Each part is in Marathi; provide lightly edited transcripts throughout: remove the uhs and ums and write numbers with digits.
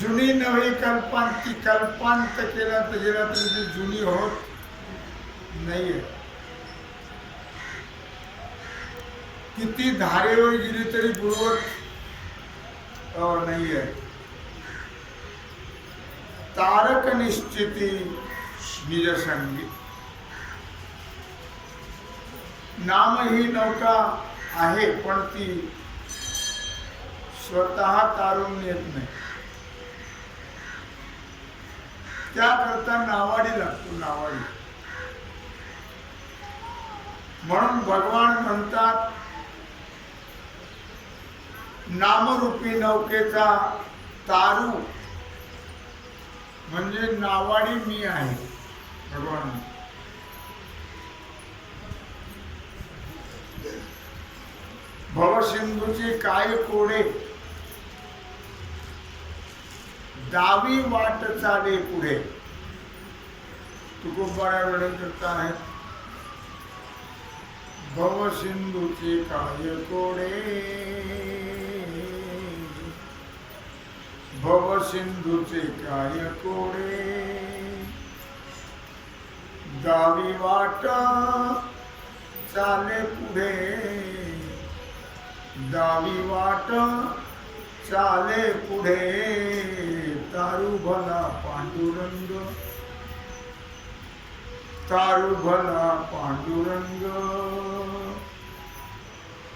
जुनी नवी कल्पांती कल्पांत केला तर गेला तरी ती जुनी होत नाहीये. किती धारेवर गेली तरी बुडवत नाहीये. तारक निश्चिती निजसंगी. नाम ही नौका आहे पण ती स्वतः तारून येत नाही. त्याकरता नावाडी लागतो. नावाडी. म्हणून भगवान म्हणतात नामरूपी नौकेचा तारू म्हणजे नावाडी मी आहे. भगवान भवसिंधूची काय कोडे डावी वाट चाले पुढे. तुकोबारा वेळ करता आहे भवसिंधूचे काय कोडे भवसिंधूचे काय कोडे डावी वाट चाले पुढे डावी वाट चाले पुढे तारू भला पांडुरंग तारू भला पांडुरंग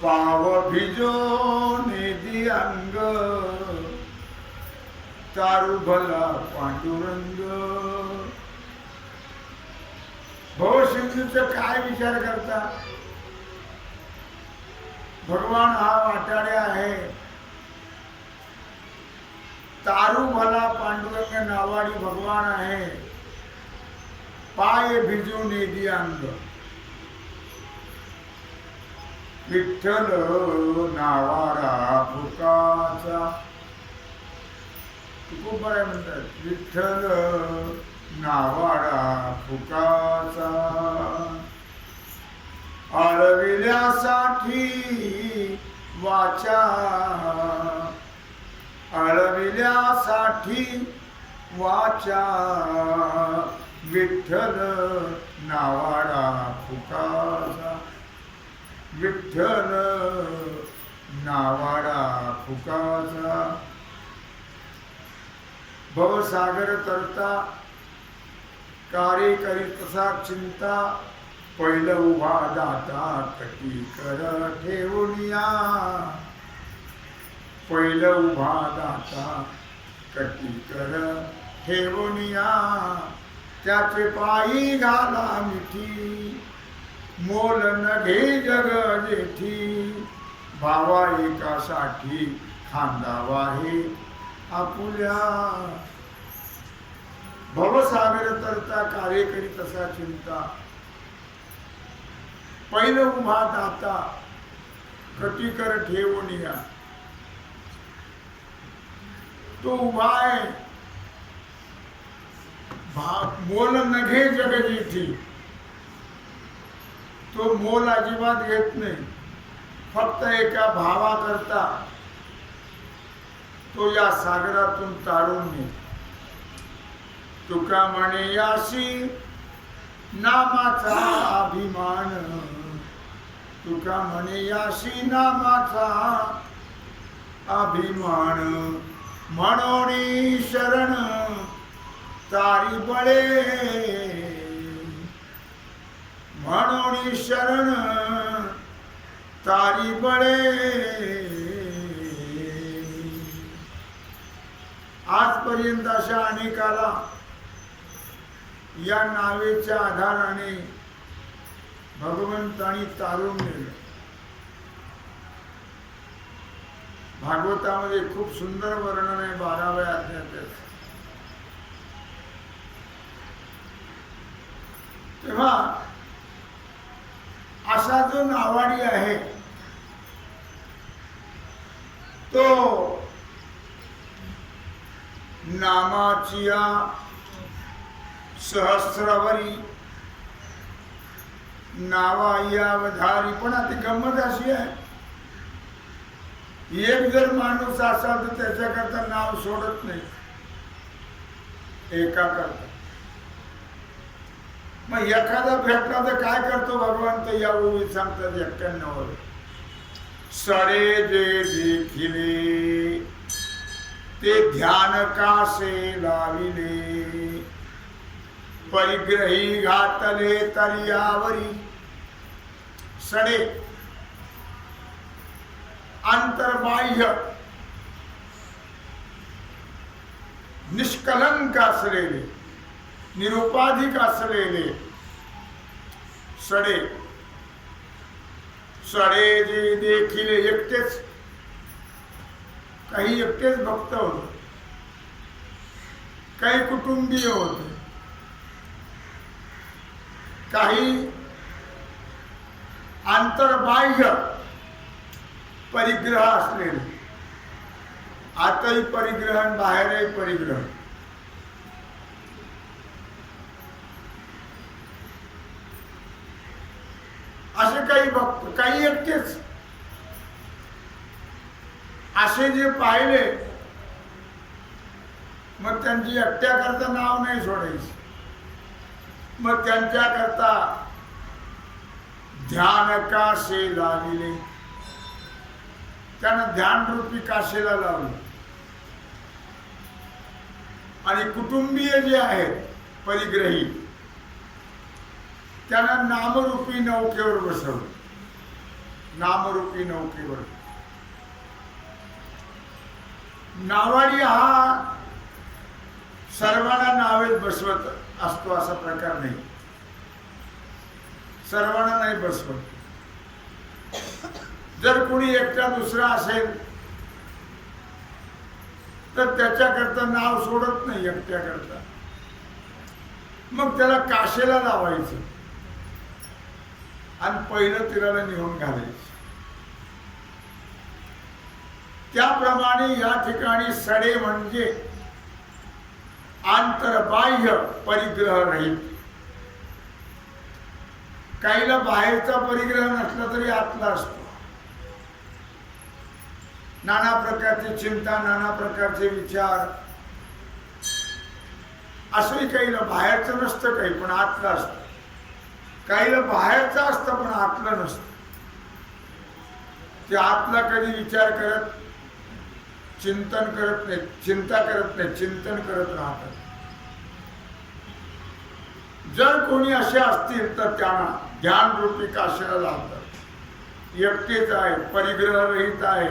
पाव भिजो नेदी अंग तारू भला पांडुरंग. भवसिंधूचा काय विचार करता. भगवान हा वाटाडे आहे. तारू भला पांडुरंग नावाडी भगवान आहे. पाय भिजून येदी अंग. विठ्ठल नावारा फुकाचा. खूप बरं म्हणतात विठ्ठल नावाडा फुकाचा. अळविल्यासाठी वाचा अळविल्यासाठी वाचा विठ्ठल नावाडा फुकाचा. विठ्ठल नावाडा फुकाचा. भवसागर तरता कार्य करी तसा चिंता. पहिलं उभा दाता कटी कर ठेवूनिया. पहिलं उभा दाता कटी कर ठेवूनिया. त्याचे पायी घाला मिठी मोल न घे जग जेठी. भावा एकासाठी खांदावा हे आपुल्या. भवसागर तरता कार्य करी तसा चिंता. पहिलं उभा दाता कटीकर ठेवूनिया. तो उभा आहे. मोल नघे जग जेठी. तो मोल अजिबात घेत नाही. फक्त एका भावा करता तो या सागरातून तारून नेतो. तुका म्हणे याशी नामाचा अभिमान. तुका म्हणे याशी नामाचा अभिमान. म्हणून शरण तारी बळे. म्हणून शरण तारी बळे. आजपर्यंत अशा अनेकाला या नावेच्या आधाराने भगवंतानी तारून नेलं. भागवतामध्ये खूप सुंदर वर्णन आहे 12व्या अध्यायात. तेव्हा असा जो नावाडी आहे तो नामाचिया सहस्रवरी नावा यावधारी. पण आता गंमत अशी आहे एक जर माणूस असा तर त्याच्याकरता नाव सोडत नाही. एका करता. मग एखादा भेटला तर काय करतो भगवान, तर या ओळी सांगतात 91. सडे जे देखिले ते ध्यान कासे लाविले, परिग्रही घातले तरियावरी. सडे अंतर्बाह्य निष्कलंक असलेले, निरुपाधिक असलेले सडे. सडे जे देखिले, एकटेच, काही एकटेच भक्त होते, काही कुटुंबीय होते, काही अंतर्बाह्य परिग्रह असलेले. आतही परिग्रह आणि बाहेरही परिग्रह. असे काही भक्त, काही एकटेच. असे जे पाहिले, मग त्यांची एकट्याकरता नाव नाही सोडायचं, मग त्यांच्याकरता ध्यान कासे लाविले, त्यांना ध्यान रूपी काशेला लावलं. आणि कुटुंबीय जे आहेत परिग्रही, त्यांना नामरूपी नौकेवर बसवलं. नामरूपी नौकेवर. नावाडी हा सर्वांना नावेत बसवत असतो असा प्रकार नाही. सर्वांना नाही बसवत. जर कोणी एकटा दुसरा असेल तर त्याच्याकरता नाव सोडत नाही एकट्याकरता, मग त्याला काशेला लावायचं आणि पहिलं तिराला निघून घालायचं. त्याप्रमाणे या ठिकाणी सडे म्हणजे आंतरबाह्य परिग्रह रहित. काहीला बाहेरचा परिग्रह नसला तरी आतला असतो. नाना प्रकारची चिंता, नाना प्रकारचे विचार, असंही काहीला बाहेरचं नसतं, काही पण आतलं असतं. काहीला बाहेरचं असतं पण आतलं नसतं. ते आतला कधी विचार करत, चिंतन करत नाही, चिंता करत नाही, चिंतन करत राहतात. जर कोणी असे असतील तर त्यांना ध्यान रूपी काशेला लावतात. एकटेच आहे, परिग्रह रहित आहे,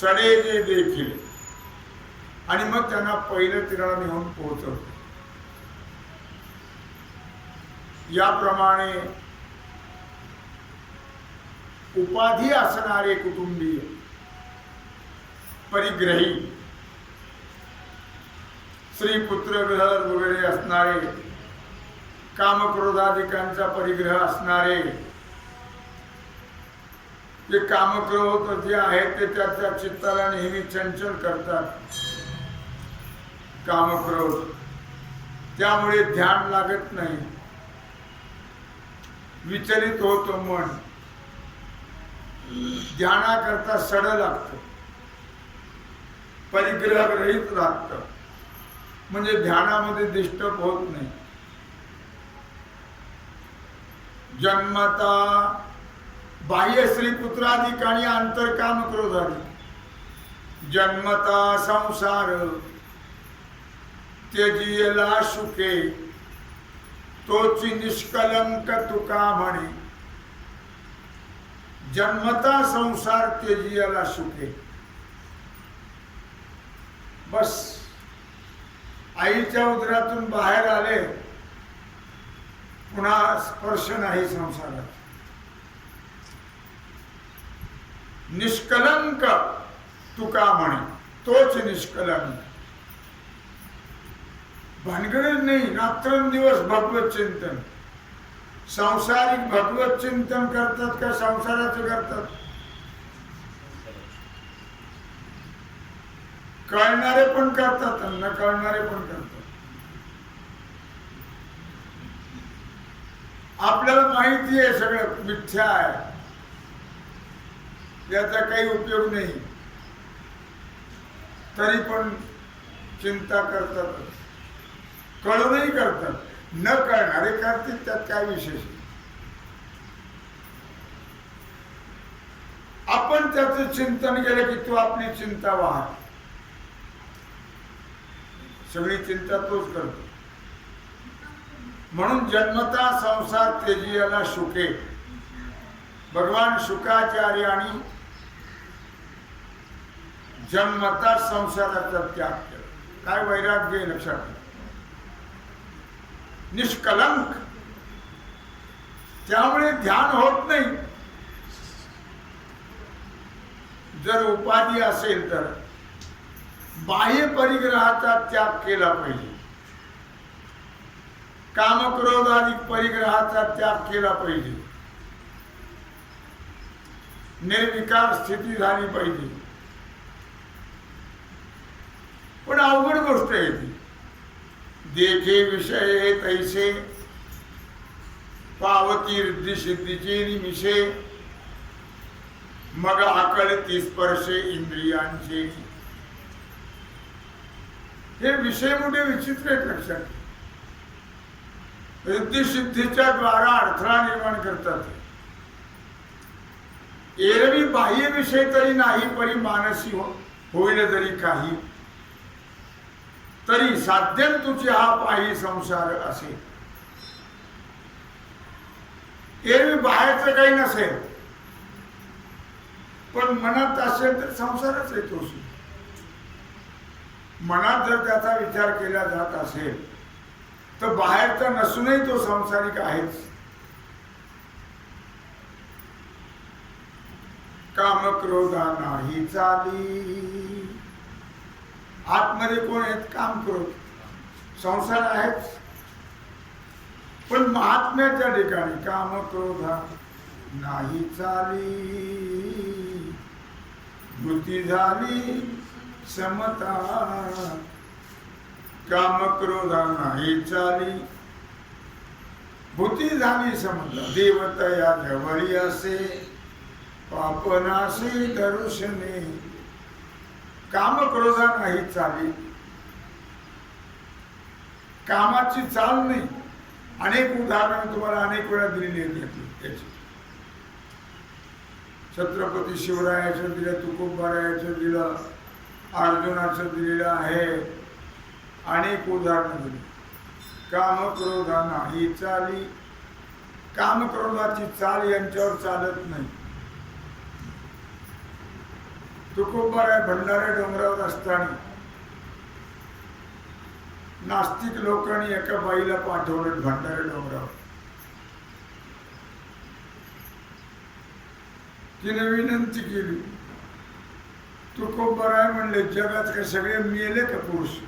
सडे जे देखील. आणि मग त्यांना पहिलं तिराला नेऊन पोहोचवतो. याप्रमाणे उपाधी असणारे कुटुंबीय परिग्रही, स्त्री पुत्र घर वगैरे असणारे, कामक्रोधाधिकांचा परिग्रह असणारे, जे कामक्रोध जे आहेत ते त्याच्या चित्ताला नेहमी चंचल करतात. कामक्रोध, त्यामुळे ध्यान लागत नाही, विचलित होतं मन. ध्यानाकरता सड लागतं, परिग्रह रहित लागतं, म्हणजे ध्यानामध्ये डिस्टर्ब होत नाही. जन्मता बाह्य स्त्री पुत्राधिक आणि आंतरकाम क्रोधाधिक. जन्मता संसार त्यजियला सुखे, तोची निष्कलंक तुका म्हणे. जन्मता संसार त्यजियला सुखे. बस आईच्या उदरातून बाहेर आले, पुन्हा स्पर्श नाही संसारात. निष्कलंक तुका म्हणे, तोच निष्कलंक. भानगडच नाही, रात्रंदिवस भगवत चिंतन. सांसारिक भगवत चिंतन करतात का संसाराचं करतात? कळणारे पण करतात, न कळणारे पण करतात. आपल्याला माहिती आहे सगळं मिथ्या आहे, याचा काही उपयोग नाही, तरी पण चिंता करतात. कळूनही करतात, न कळणारे करतील, त्यात काय विशेष आहे? आपण त्याचं चिंतन केलं की तू आपली चिंता वाह, सगळी चिंता तोच करतो. म्हणून जन्मता संसार तेजियाला शुके, भगवान शुकाचार्य आणि जन्मता संसाराचा त्याग केला. काय वैराग्य लक्षात, निष्कलंक. त्यामुळे ध्यान होत नाही. जर उपाधी असेल तर बाह्य परिग्रहाचा त्याग केला पाहिजे, कामक्रोधाधिक परिग्रहाचा त्याग केला पाहिजे, निर्विकार स्थिती झाली पाहिजे. पण अवघड गोष्ट आहे ती. देखे विषय तैसे पावती रिद्धी सिद्धीचे निमिषे, मग आकळती स्पर्शे इंद्रियांचे. हे विषय मोठे विचित्र आहेत लक्षात. रिद्धी सिद्धीच्या द्वारा अडथळा निर्माण करतात. एरवी बाह्य विषय तरी नाही, परी मानसी होईल जरी काही, तरी साध्यन तुझे हा पायी संसार असेल. एरवी बाहेरचं काही नसेल, पण मनात असेल तर संसारच येतो. मनात जर त्याचा विचार केला जात असेल तर बाहेरचा नसूनही तो संसारिक आहेच. काम क्रोधा नाही चाली. आतमध्ये कोण आहेत? काम क्रोध, संसार आहेच. पण महात्म्याच्या ठिकाणी काम क्रोधा नाही चाली, भूती झाली समता. काम क्रोधा नाही चाली, भूती झाली समता. देवतया जवळी असे, पापनाशी दर्शने. काम क्रोधा नाही चाली, कामाची चाल नाही. अनेक उदाहरणं तुम्हाला अनेक वेळा दिलेली आहेत त्याची. छत्रपती शिवरायाचं दिलं, तुकोबारायाचं दिलं, अर्जुनाचं दिलेलं आहे. अनेक उदाहरणं दिली. काम क्रोधा नाही चाली, काम क्रोधाची चाल यांच्यावर चालत नाही. तुकोबाराय भंडारे डोंगरावर असताना नास्तिक लोकांनी एका बाईला पाठवलं भंडारे डोंगरावर. तिने विनंती केली. तुकोबाराय म्हणले, जगात का सगळे मेले का पुरुष,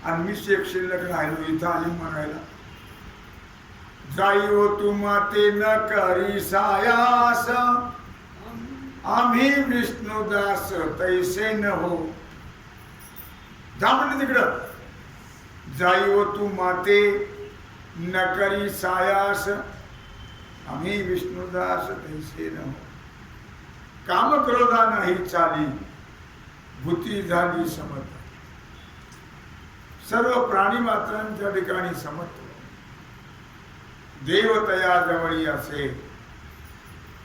आणि मीच एक शिल्लक राहिलो इथं आली म्हणायला. जाई हो तुम्हा ते न करी सायास, आम्ही विष्णुदास तैसे न हो. जा म्हणले तिकडं. जाई हो तू माते न करी सायास, आम्ही विष्णुदास तैसे न हो. काम क्रोधा नाही चाली, भूती झाली समता. सर्व प्राणी मात्रांच्या ठिकाणी समत्व. देवतया जवळी असे,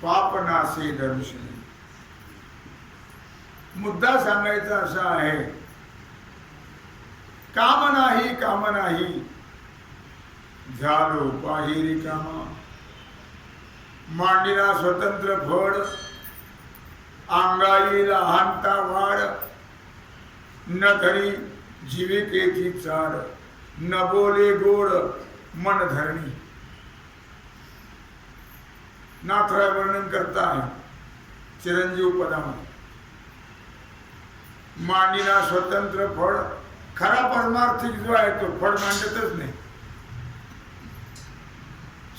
पापनासे दर्शने. मुद्दा सांगायचा असा आहे, काम नाही, काम नाही झालो बाहेरी कामा. मांडीला स्वतंत्र फळ, अंगाईला हांता वाढ. न धरी जीविकेची चाड, न बोले गोड मन धरणी. नाथराय वर्णन करता आहे चिरंजीव पदामध्ये. मांडीला स्वतंत्र फळ, खरा परमार्थिक जो आहे तो फळ मांडतच नाही.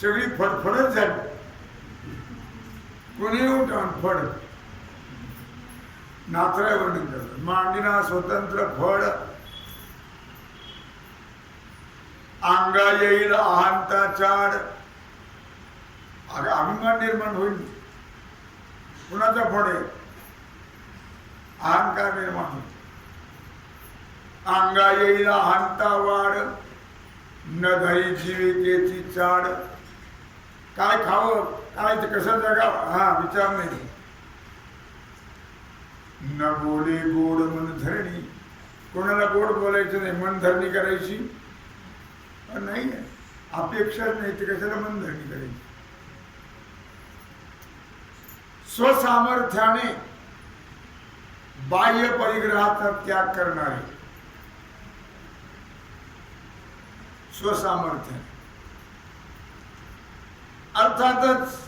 सगळी फडफडच झाली. कोणी उठान फड. नाथराय वर्णन करतात. मांडीला स्वतंत्र फळ, अंगा येईल अहंता चाड. अभिमान निर्माण होईल. कुणाचा फळ आहे? अहंकार निर्माण होईल. अंगा येईल अहंता वाढ, न धरी जीविकेची चाड, काय खावं काय कसं जगावं हा विचार नाही. न बोले गोड मन धरणी, कोणाला गोड बोलायचं नाही, मन धरणी करायची नाही, अपेक्षाच नाही ते कशाला मन धरणी करायची. स्वसामर्थ्याने बाह्य परिग्रहाचा त्याग करणारे, स्वसामर्थ्याने. अर्थातच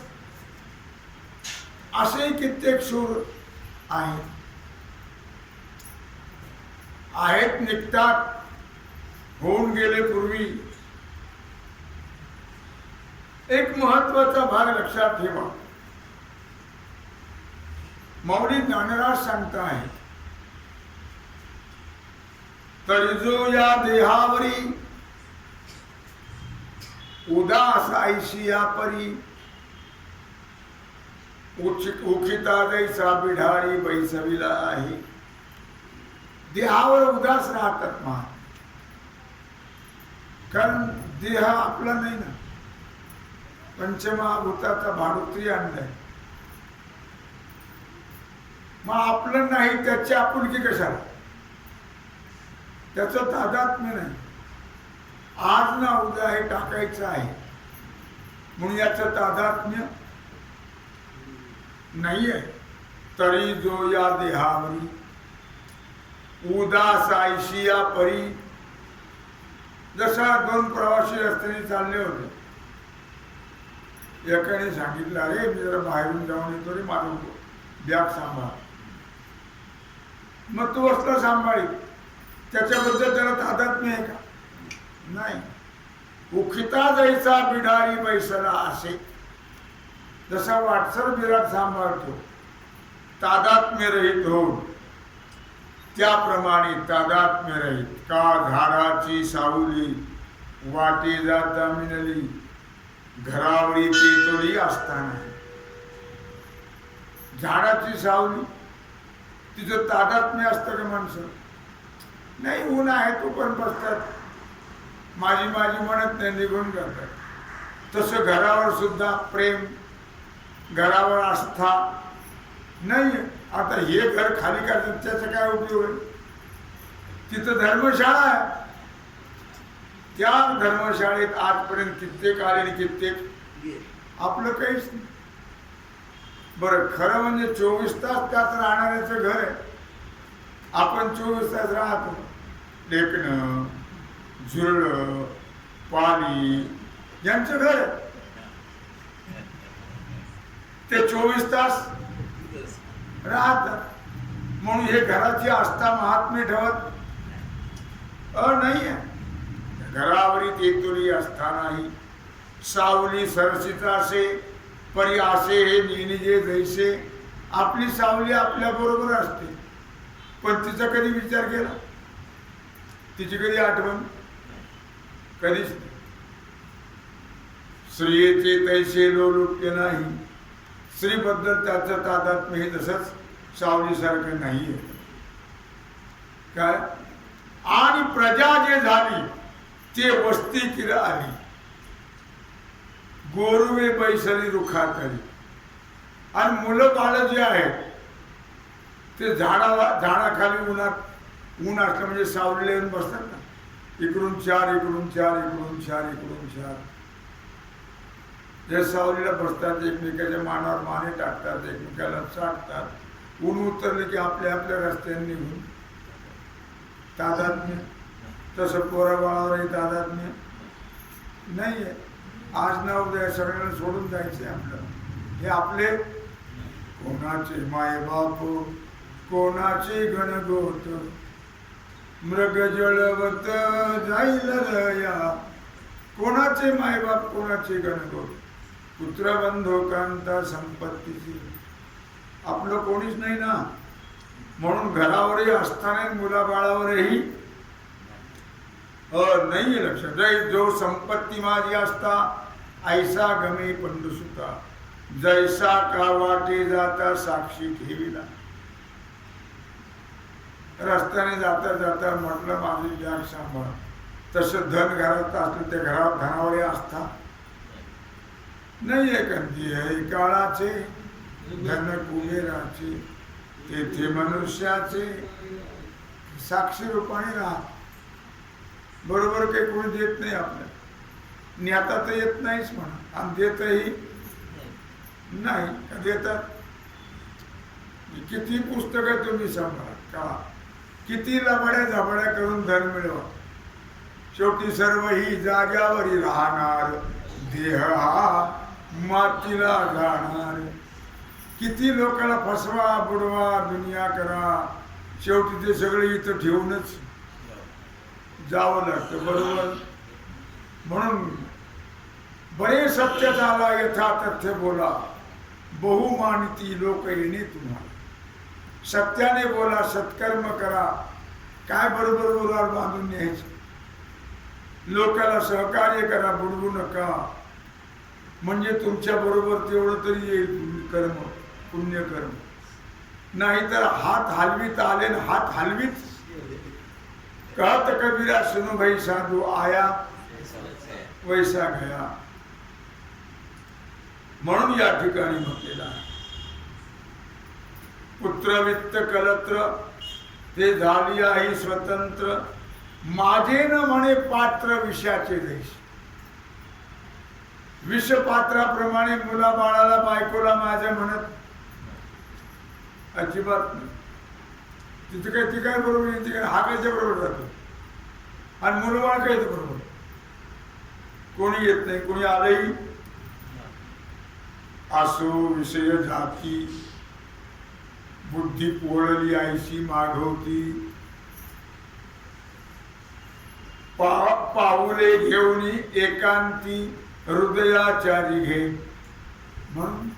असे कित्येक शूर आहेत निघतात, होऊन गेले पूर्वी. एक महत्वाचा भाग लक्षात ठेवा. माऊली ज्ञानराज सांगताय, तरी जो या देहावरी उदास ऐशी या परी, उखिता जैसा बिढारी बैसविला आहे. देहावर उदास राहतात मा, कारण देह आपला नाही ना, पंचमहाभूताचा भाडुत्री आणलाय. मग आपलं नाही त्याची आपुलकी कशाला, त्याचं तादात्म्य नाही. आज ना उद्या हे टाकायचं आहे म्हणून याचं तादात्म्य नाही आहे. तरी जो या देहावरी उदास ऐशिया परी, जसा दोन प्रवासी रस्त्याने चालले होते, एकाने सांगितलं अरे मी जरा बाहेरून जाऊन येतो रे, माझं बॅग सांभाळ. मग तो असला सांभाळी, त्याच्याबद्दल त्याला तादात्म्य आहे का? नाही. उखिता जैसा बिडारी बैसला असे, जसा वाटसर बिराट सांभाळतो तादात्म्य रहित होऊन, त्याप्रमाणे तादात्म्य रहित का झाडाची सावली वाटे जाता मिनली, घरावरी तेतोली असताना. झाडाची सावली तिचं तादात्म्य असतं का माणसं? नाही. ऊन आहे तो पण बसतात, माझी माझी म्हणत नाही, निघून जातात. तसं घरावर सुद्धा प्रेम, घरावर आस्था नाही. आता हे घर खाली करतात त्याचा काय उपयोग आहे? तिथं धर्मशाळा आहे, त्या धर्मशाळेत आजपर्यंत कित्येक आले आणि कित्येक आपलं काहीच नाही. बरं, खरं म्हणजे 24 तास त्यात राहणाऱ्याचं घर आहे. आपण 24 तास राहतो, लेकणं झुरळ पाणी यांचं घर आहे, ते 24 तास राहतात. म्हणून हे घराची आस्था महात्म्य ठेवत नाही आहे. घरावरी तेतुरी आस्था नाही. सावली सरसिता असे परी असे हे निजे जैसे. आपली सावली आपल्या बरोबर असते, पण तिचा कधी विचार केला? तिची कधी आठवण? कधीच. स्त्रियेचे तैसे लोलुप्य नाही. स्त्रीबद्दल त्याचं तादात्म्य हे तसंच सावलीसारखं नाहीये. काय? आणि प्रजा जे झाली ते वस्ती किर आली, गोरुवे बैसली रुखातली. आणि मुलं बाळ जे आहेत ते झाडाखाली ऊन असलं म्हणजे सावलीला येऊन बसतात ना, इकडून चार इकडून चार इकडून चार इकडून चार. जे सावलीला बसतात, एकमेकाच्या मानावर माने टाकतात, एकमेकाला चाटतात. ऊन उतरले की आपल्या आपल्या रस्त्याने निघून. तादात्म्य तसं पोराबाळावरही तादात्म्य नाही आहे. आज ना उद्या सगळ्यांना सोडून जायचे आपल्याला. हे आपले कोणाचे मायबाप कोणाचे गणगोत, मृग जळवत जाईल रया. कोणाचे मायबाप कोणाचे गणगोत, पुत्रबंधो कांता संपत्तीची. आपलं कोणीच नाही ना. म्हणून घरावरही असताना मुलाबाळावरही नाही लक्षात. जो संपत्ती माझी असता ऐसा गमे पंडुसुता, जैसा का वाटे जाता साक्षी ठेविला. रस्त्याने जाता जाता म्हटलं माझी बॅग सांभाळ, तसं धन घरात असलं त्या घरात धनावळे असतात नाही एखादी आहे काळाचे धन कुबेराचे तेथे मनुष्याचे साक्षी रूपाने राहत बरोबर काही कोणी देत नाही आपल्याला न्याता तर येत नाहीच म्हणा आणि देतही नाही देतात किती पुस्तकं तुम्ही सांभाळा का किती लबाड्या झाबड्या करून धन मिळवा शेवटी सर्व ही जाग्यावरी राहणार देह हा मातीला जाणार किती लोकांना फसवा बुडवा दुनिया करा शेवटी ते सगळे इथं ठेवूनच जावं लागतं बरोबर म्हणून बरे सत्य झाला यथा तथ्य बोला बहुमानिती लोक येणे तुम्हाला सत्याने बोला सत्कर्म करा काय बरोबर बोलावर बांधून न्यायचं लोकांना सहकार्य करा बुडवू नका म्हणजे तुमच्या बरोबर तेवढं तरी येईल कर्म पुण्यकर्म नाहीतर हात हलवीत आले ना हात हलवीत कहत कबीरा सुनो भाई साधू आया वैसा गया म्हणून या ठिकाणी म्हटलेला आहे पुत्र वित्त कलत्र ते झाली आहे स्वतंत्र माझे न म्हणे पात्र विषयाचे देश विषपात्राप्रमाणे मुला बाळाला बायकोला माझ्या म्हणत अजिबात नाही तिथे काय ती काय बरोबर येते काय हा कायच्या बरोबर जातो आणि मुलं बाळ काय बरोबर कोणी येत नाही कोणी आलंही असो विषय जाती बुद्धी पोळली आयशी मागवती पाऊले घेऊन एकांती हृदयाचारी घे म्हणून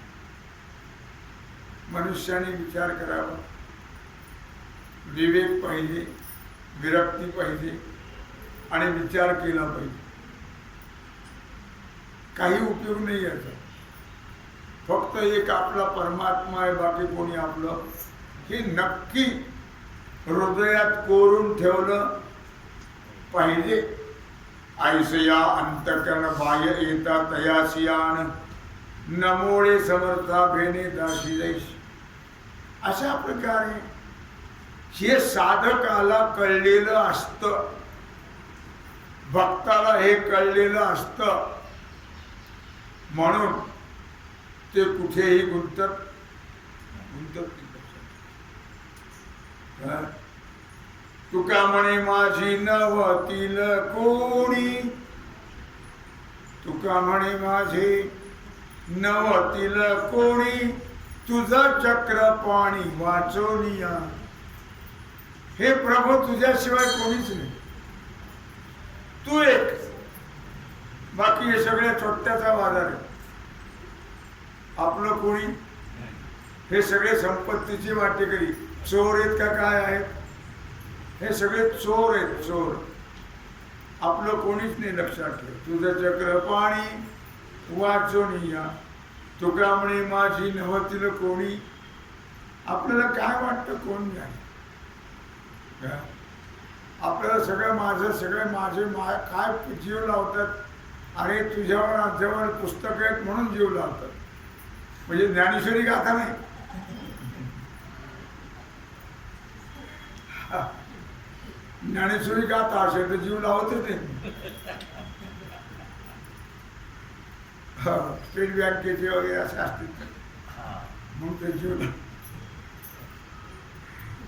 मनुष्याने विचार करावा विवेक पाहिजे विरक्ती पाहिजे आणि विचार केला पाहिजे काही उपयोग नाही याचा फक्त एक आपला परमात्मा आहे बाकी कोणी आपलं हे नक्की हृदयात कोरून ठेवलं पाहिजे आयसया अंतकरण बाह्य येता तयासियान नमोळे समर्था भेने दाशी जैश अशा प्रकारे हे साधकाला कळलेलं असतं भक्ताला हे कळलेलं असतं म्हणून ते कुठेही गुंतत तुका म्हणे माझी नवतील कोणी तुका म्हणे माझे नवतील कोणी तुझं चक्र पाणी वाचवनिया हे प्रभू तुझ्याशिवाय कोणीच नाही तू एक बाकी हे सगळ्या छोट्याचा बाजार आहे आपलं कोणी हे सगळे संपत्तीची वाटेकरी चोर आहेत का काय आहेत हे सगळे चोर आहेत चोर आपलं कोणीच नाही लक्षात ठेव तुझं चक्र पाणी वाचवनिया तुका म्हणे माझी नवतील कोणी आपल्याला काय वाटतं कोण नाही आपल्याला सगळं माझे काय जीव लावतात अरे तुझ्यावर जवळ पुस्तक आहेत म्हणून जीव लावतात म्हणजे ज्ञानेश्वरी गाथा नाही ज्ञानेश्वरी गाथा असेल तर जीव लावतच नाही स्टेट बँकेचे वगैरे असे असतील म्हणून ते जीव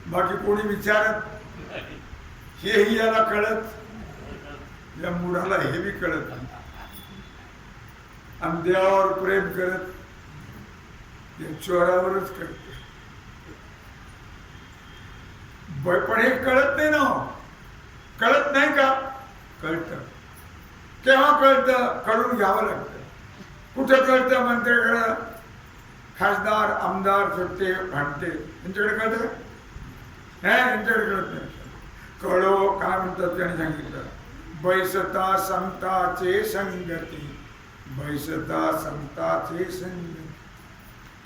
बाकी कोणी विचारत हेही याला कळत या मुलाला हे बी कळत आणि देवावर प्रेम करत चोरावरच करते पण हे कळत नाही ना कळत नाही का कळत केव्हा कळतं कळून घ्यावं लागतं कुठं कळतं मंत्र्याकडं खासदार आमदार सुट्टे भांडते यांच्याकडे कळतं का यांच्याकडे कळत नाही कळो काय म्हणतात त्यांनी सांगितलं बैसता संताचे संगती बैसता संताचे संगती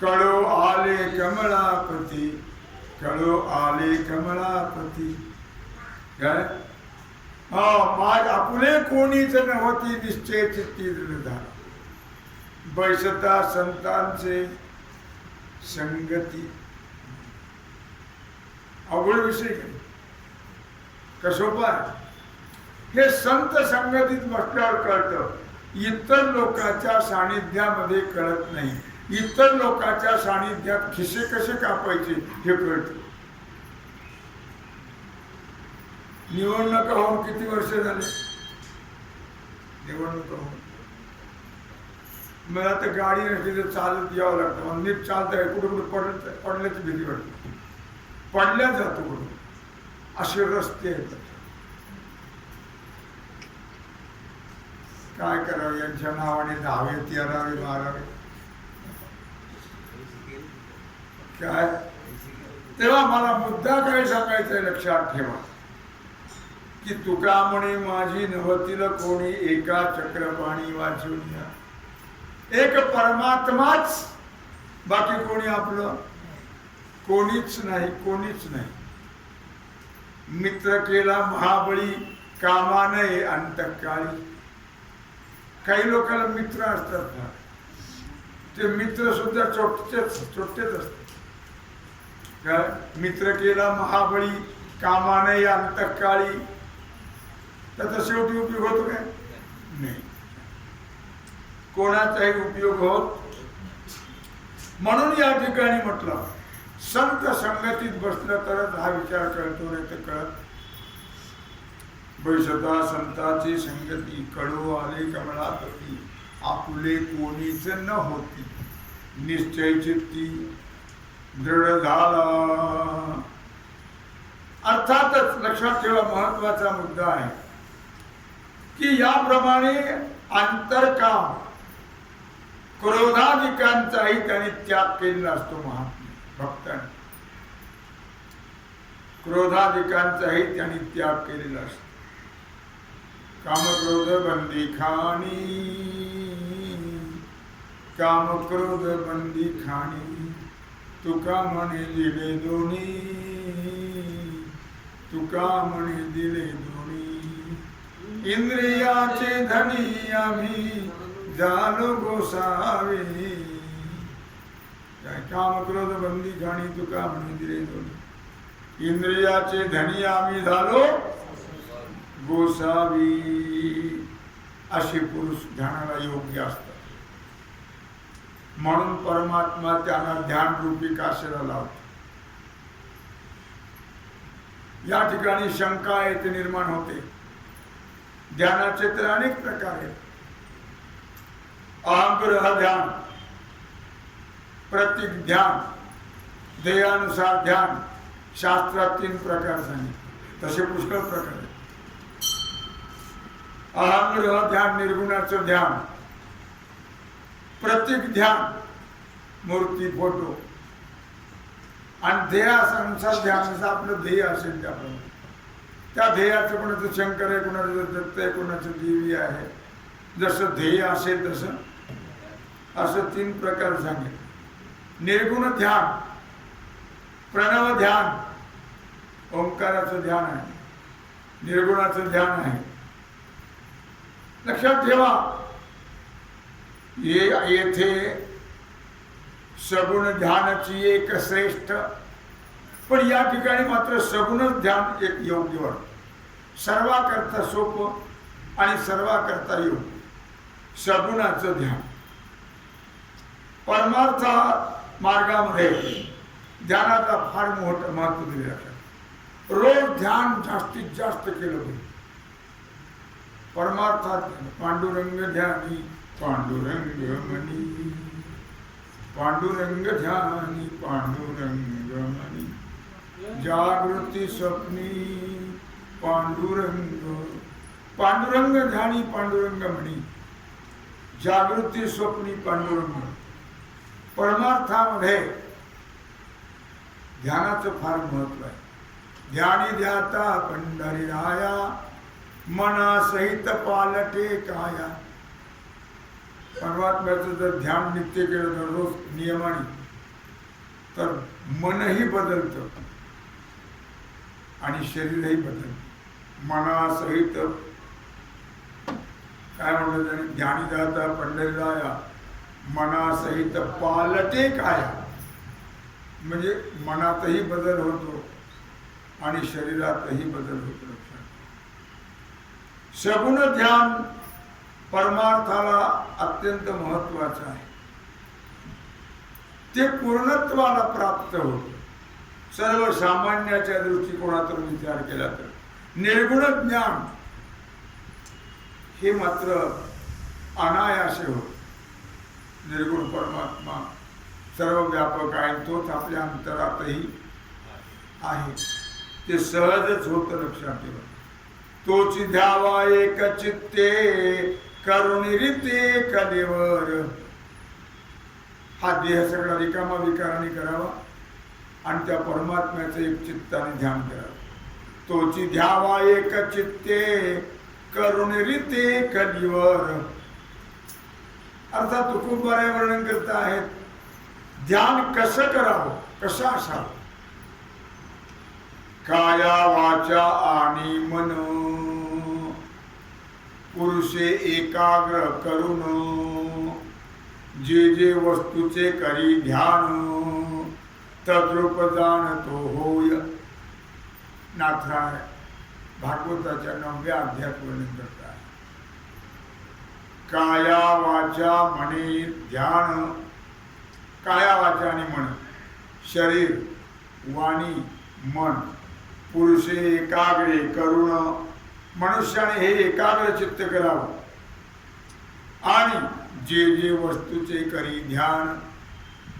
कळो आले कमलापती कळो आले कमलापती काय माझ आपुले कोणीच नव्हती निश्चय चित्ती दृढ झाला. बैसता संतांचे संगती. अवघड विषय कसोपाय हे संत संगतीत बसल्यावर कळतं. इतर लोकांच्या सानिध्यामध्ये कळत नाही. इतर लोकांच्या सानिध्यात खिसे कसे कापायचे हे कळतं. निवडणुका होऊन किती वर्ष झाले? निवडणुका होऊन मला तर गाडी नसली तर चालत यावं लागतं. नीट चालत आहे कुठे कुठे पडल्याची भीती वाटते. पडल्या जातो कुठून असे रस्ते आहेत. काय करावं यांच्या नावाने 10वे 13वे 12वे काय. तेव्हा मला मुद्दा काय सांगायचा आहे लक्षात ठेवा की तुका म्हणे माझी नवतील कोणी एका चक्रपाणी वाचून. एक परमात्माच, बाकी कोणी आपलं कोणीच नाही. कोणीच नाही. मित्र केला महाबळी कामा नये अंतकाळी. काही लोकांना मित्र असतात ना, ते मित्र सुद्धा चोट्टेच असतात. काय मित्र केला महाबळी कामा नये अंतकाळी. त्याचा शेवटी उपयोग होतो काय? नाही. कोणाचाही उपयोग होत. म्हणून या ठिकाणी म्हटलं संत संगतीत बसलं तरच हा विचार कळतो, नाही तर कळत. बैसता संताची संगती कळो आले कमळापती. आपुले कोणीच न होती निश्चय चित्ती दृढ झाला. अर्थातच लक्षात ठेवा महत्वाचा मुद्दा आहे की याप्रमाणे अंतरकाम क्रोधाधिकांचाही त्याने त्याग केलेला असतो. महात्मा भक्तांनी क्रोधाधिकांचाही त्यांनी त्याग केलेला असतो. कामक्रोध बंदी खाणी. कामक्रोध बंदी खाणी. तुका म्हणे दिले दोन्ही. तुका म्हणे दिले दोन्ही. इंद्रियाचे धनी आम्ही झालो गोसावे. कामक्रोध बंदी खाणी तुका म्हणे दिले दोन्ही. इंद्रियाचे धनी आम्ही झालो गोसावी. असे पुरुष ध्यानाला योग्य असतात. म्हणून परमात्मा त्यांना ध्यान रूपी काशीला लावतो. या ठिकाणी शंका येथे निर्माण होते. ध्यानाचे तर अनेक प्रकार आहेत. अहंग्रह ध्यान, प्रतीक ध्यान, ध्येयानुसार ध्यान. शास्त्रात 3 प्रकार सांगितले. तसे पुष्कळ प्रकार आहेत. अहंग्रह ध्यान निर्गुणाचं ध्यान. प्रतीक ध्यान मूर्ती फोटो. आणि ध्येयानुसार ध्यान. जसं आपलं ध्येय असेल त्याप्रमाणे त्या ध्येयाचं कोणाचं शंकर आहे, कोणाचं दत्त आहे, कोणाचं देवी आहे. जसं ध्येय असेल तसं असं 3 प्रकार सांगितले. निर्गुण ध्यान, प्रणव ध्यान, ओंकाराचं ध्यान आहे. निर्गुणाचं ध्यान आहे. लक्षात ठेवा येथे सगुण ध्यानाची एक श्रेष्ठ. पण या ठिकाणी मात्र सगुणच ध्यान एक योग्य वाटतं. सर्वाकरता सोपं आणि सर्वाकरता योग्य सगुणाचं ध्यान. परमार्थ मार्गामध्ये ध्यानाला फार मोठं महत्व दिले जातं. रोज ध्यान जास्तीत जास्त केलं पाहिजे. परमार्थात पांडुरंग ध्यानी पांडुरंग मनी. पांडुरंग ध्यानी पांडुरंग मनी. जागृती स्वप्नी पांडुरंग. पांडुरंग ध्यानी पांडुरंग मनी. जागृती स्वप्नी पांडुरंग. परमार्थामध्ये ध्यानाचं फार महत्व आहे. ध्यानी ध्याता पंढरी राया मनासहित पालटे काया. परमात्म्याचं जर ध्यान नित्य केलं दररोज नियमाने तर मनही बदलतं आणि शरीरही बदलतं. मनासहित काय म्हणतो त्याने, ज्ञानी जाता पंढरीला या मनासहित पालटे काया, म्हणजे मनातही बदल होतो आणि शरीरातही बदल होतो. सगुण ध्यान परमार्थाला अत्यंत महत्वाचं आहे. ते पूर्णत्वाला प्राप्त होतं. सर्वसामान्याच्या दृष्टिकोनातून विचार केला तर निर्गुण ज्ञान हे मात्र अनायासे होत. निर्गुण परमात्मा सर्व व्यापक आहे, तोच आपल्या अंतरातही आहे. ते सहजच होतं. लक्षात ठेवा. तोच ध्यावा एक चित्ते करुणी रीते कलेवर. हा देह सगळा रिकामा विकाराने करावा आणि त्या परमात्म्याचं एक चित्ताने ध्यान करावं. तोची ध्यावा एक चित्ते करुणी रीते कलीवर. अर्थात तुकोबाराय वर्णन करत आहेत ध्यान कसं करावं, कसं असावं. काया वाचा आणि मन पुरुषे एकाग्र करून जे जे वस्तूचे करी ध्यान तद्रूप जाणतो होय. नाथराय भागवताच्या 9व्या अध्यायात वर्णन करतात. काया वाचा मने ध्यान. काया वाचा आणि मन, शरीर वाणी मन पुरुषे एकाग्रे करून, मनुष्याने हे एकाग्र चित्त करावं आणि जे जे वस्तूचे करी ध्यान,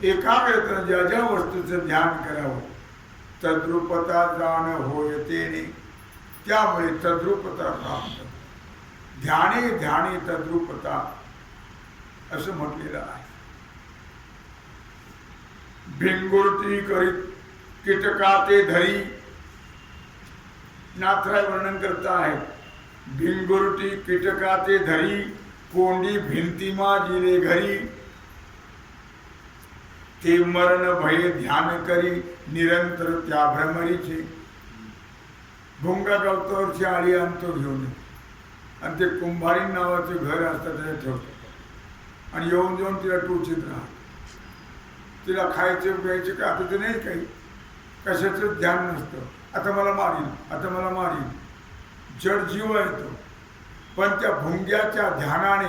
एकाग्रतेने ज्या ज्या वस्तूचं ध्यान करावं. तद्रूपता जाण होय तेने, त्यामुळे तद्रूपता प्राप्त. ध्याने ध्याने तद्रूपता असं म्हटलेलं आहे. भिंगुरटी करीत कीटकाते धरी. नाथराय वर्णन करता आहे भिंगुरटी कीटकाते धरी कोंडी भिंतीमा जिले घरी. ते मरण भय ध्यान करी निरंतर त्या भ्रमरीचे. भुंगा गवतावरची आळी आणतो घेऊन आणि ते कुंभारी नावाचे घर असतं त्याच्यात ठेवतो आणि येऊन येऊन तिला टोचीत राहत. तिला खायचं प्यायचं का आता ते नाही, काही कशाचं ध्यान नसतं. आता मला मारील, आता मला मारील, जड जीव आहे तो. पण त्या भुंग्याच्या ध्यानाने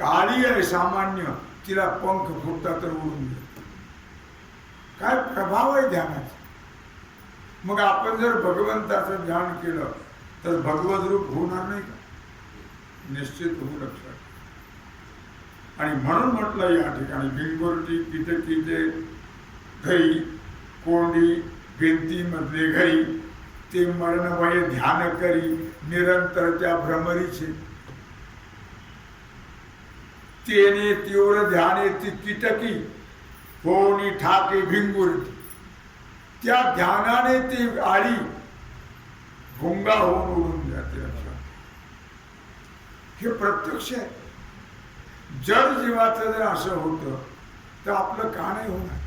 आळी आहे सामान्य, तिला पंख फुटतात तर उडून गेलं. काय प्रभाव आहे ध्यानाचा. मग आपण जर भगवंताचं ध्यान केलं तर भगवत रूप होणार नाही का? निश्चित होऊ. लक्षात. आणि म्हणून म्हटलं या ठिकाणी भिंगुरटी कीटकीचे घरी कोंडी भिंतीमधले घरी ते मरणभय ध्यान करी निरंतर त्या भ्रमरीचे. तेने तीव्र ध्याने ती कीटकी होणी ठाके भिंगुरटी. त्या ध्यानाने ती आळी भुंगा होऊन उडून जाते. हे प्रत्यक्ष आहे. जड जीवाचं जर असं होतं तर आपलं का नाही होणार?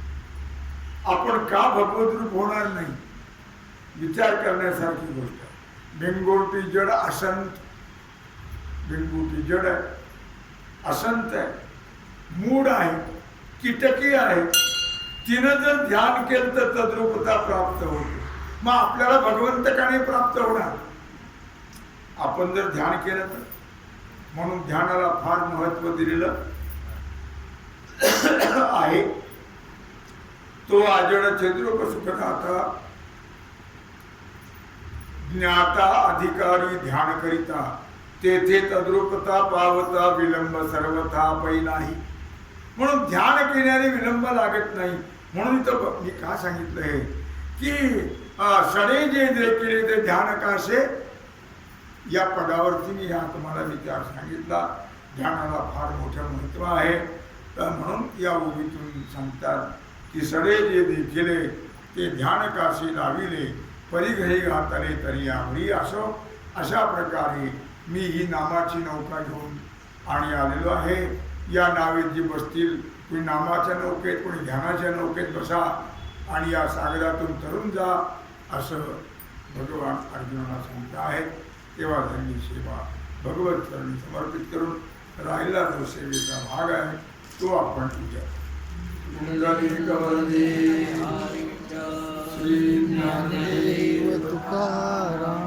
आपण का भगवत रूप होणार नाही? विचार करण्यासारखी गोष्ट आहे. भिंगुरटी जड असंत. भिंगुरटी जड आहे, असंत आहे, मूड आहे, कीटकी आहे. तिनं जर ध्यान केलं तर तद्रूपता प्राप्त होते. मग आपल्याला भगवंत का नाही प्राप्त होणार? आपण जर ध्यान केलं तर. म्हणून ध्यानाला फार महत्व दिलेलं आहे. तो आजड चंद्रोप सुखदाता ज्ञाता अधिकारी ध्यान करिता तेथे तद्रूपता पावता विलंब सर्वथा पैनाही. म्हणून ध्यान केल्याने विलंब लागत नाही. म्हणून इथं मी का सांगितलंय की सडे जे केले ते ध्यान कासे, या पदावरती मी हा तुम्हाला विचार सांगितला. ध्यानाला फार मोठं महत्व आहे. तर म्हणून या ओळीतून सांगतात की सडे जे देखिले ते ध्यान काशी लाविले परिघरी घातले तरी आवडी. असो अशा प्रकारे मी ही नामाची नौका घेऊन आणि आलेलो आहे. या नावेत जी बसतील, कोणी नामाच्या नौकेत, कोणी ध्यानाच्या नौकेत बसा आणि या सागरातून तरुण जा, असं भगवान अर्जुनाला सांगत आहेत. तेव्हा त्यांनी सेवा भगवत चरणी समर्पित करून राहिला जो सेवेचा भाग आहे तो आपण पूजा श्री ज्ञानदेव तुकाराम